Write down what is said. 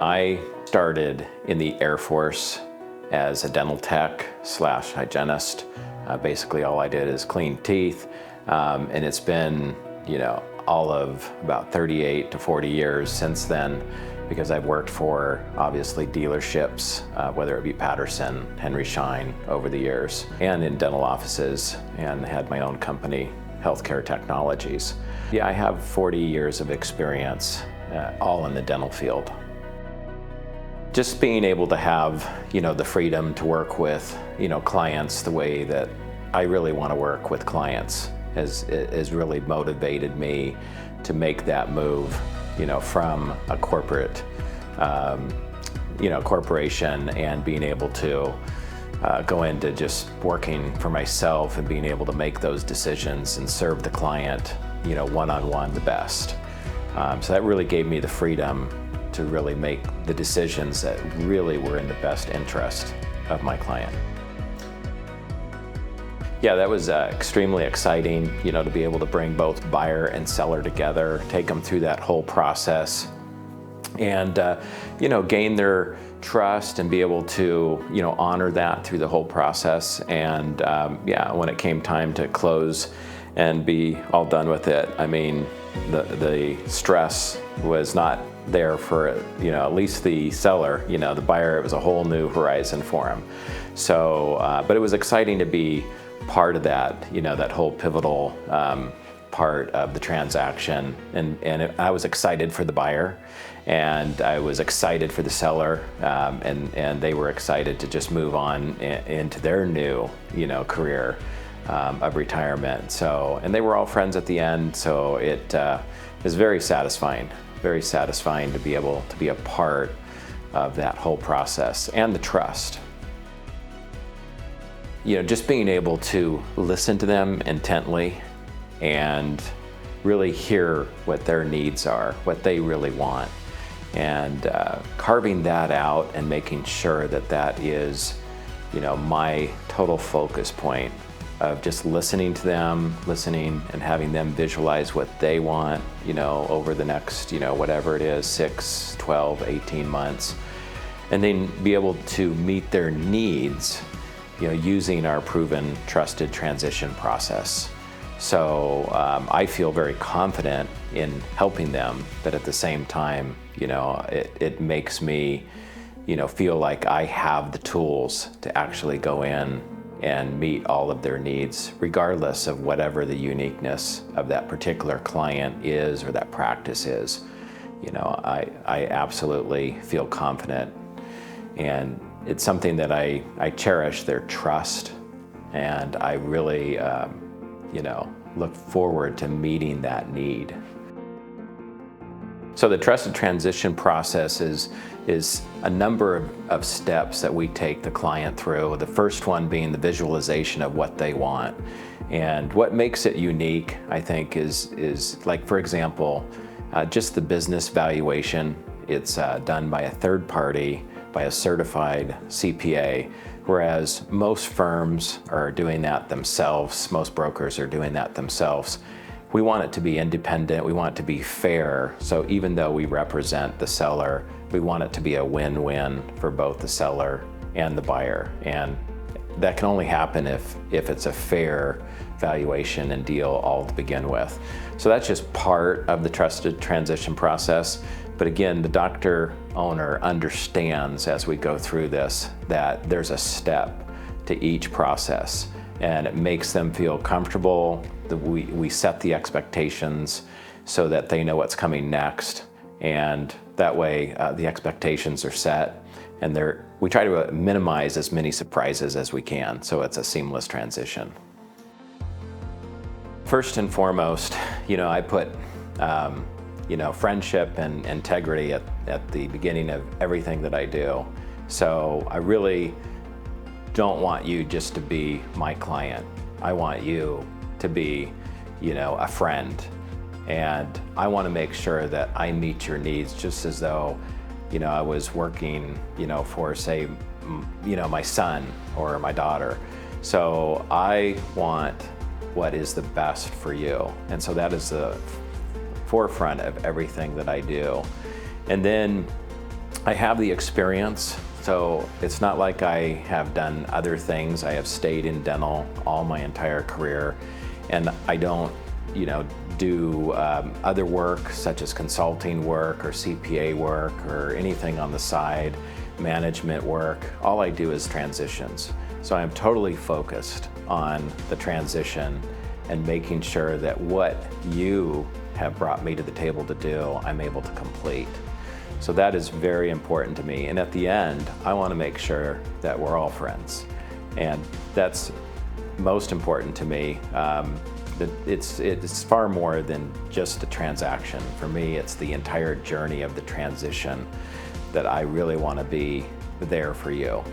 I started in the Air Force as a dental tech / hygienist. Basically all I did is clean teeth, and it's been, all of about 38 to 40 years since then, because I've worked for obviously dealerships, whether it be Patterson, Henry Schein over the years, and in dental offices, and had my own company, Healthcare Technologies. Yeah, I have 40 years of experience, all in the dental field. Just being able to have, the freedom to work with, clients the way that I really want to work with clients has really motivated me to make that move, from a corporate, corporation, and being able to go into just working for myself and being able to make those decisions and serve the client, one-on-one the best. So that really gave me the freedom to really make the decisions that really were in the best interest of my client. Yeah, that was extremely exciting, to be able to bring both buyer and seller together, take them through that whole process, and gain their trust and be able to, honor that through the whole process. And when it came time to close and be all done with it, I mean, the stress was not there for, at least the seller. The buyer, it was a whole new horizon for him. So, but it was exciting to be part of that, that whole pivotal part of the transaction. And I was excited for the buyer, and I was excited for the seller, and they were excited to just move on into their new, career of retirement. So, and they were all friends at the end. So it was very satisfying to be able to be a part of that whole process, and the trust. Just being able to listen to them intently and really hear what their needs are, what they really want, and carving that out and making sure that that is, my total focus point of just listening to them, and having them visualize what they want, over the next, whatever it is, 6, 12, 18 months, and then be able to meet their needs, using our proven, trusted transition process. So I feel very confident in helping them, but at the same time, it makes me, feel like I have the tools to actually go in and meet all of their needs, regardless of whatever the uniqueness of that particular client is or that practice is. I absolutely feel confident, and it's something that I cherish, their trust, and I really, look forward to meeting that need. So the trusted transition process is a number of steps that we take the client through. The first one being the visualization of what they want. And what makes it unique, I think, is like, for example, just the business valuation. It's done by a third party, by a certified CPA, whereas most firms are doing that themselves. Most brokers are doing that themselves. We want it to be independent. We want it to be fair. So even though we represent the seller, we want it to be a win-win for both the seller and the buyer. And that can only happen if it's a fair valuation and deal all to begin with. So that's just part of the trusted transition process. But again, the doctor owner understands as we go through this that there's a step to each process, and it makes them feel comfortable that we set the expectations so that they know what's coming next, and that way the expectations are set, and we try to minimize as many surprises as we can, so it's a seamless transition. First and foremost, I put friendship and integrity at the beginning of everything that I do. So I really don't want you just to be my client. I want you to be, a friend. And I want to make sure that I meet your needs just as though, I was working, for, say, my son or my daughter. So I want what is the best for you. And so that is the forefront of everything that I do. And then I have the experience, so it's not like I have done other things. I have stayed in dental all my entire career, and I don't, do other work such as consulting work or CPA work or anything on the side, management work. All I do is transitions. So I'm totally focused on the transition and making sure that what you have brought me to the table to do, I'm able to complete. So that is very important to me. And at the end, I want to make sure that we're all friends. And that's most important to me. It's far more than just a transaction. For me, it's the entire journey of the transition that I really want to be there for you.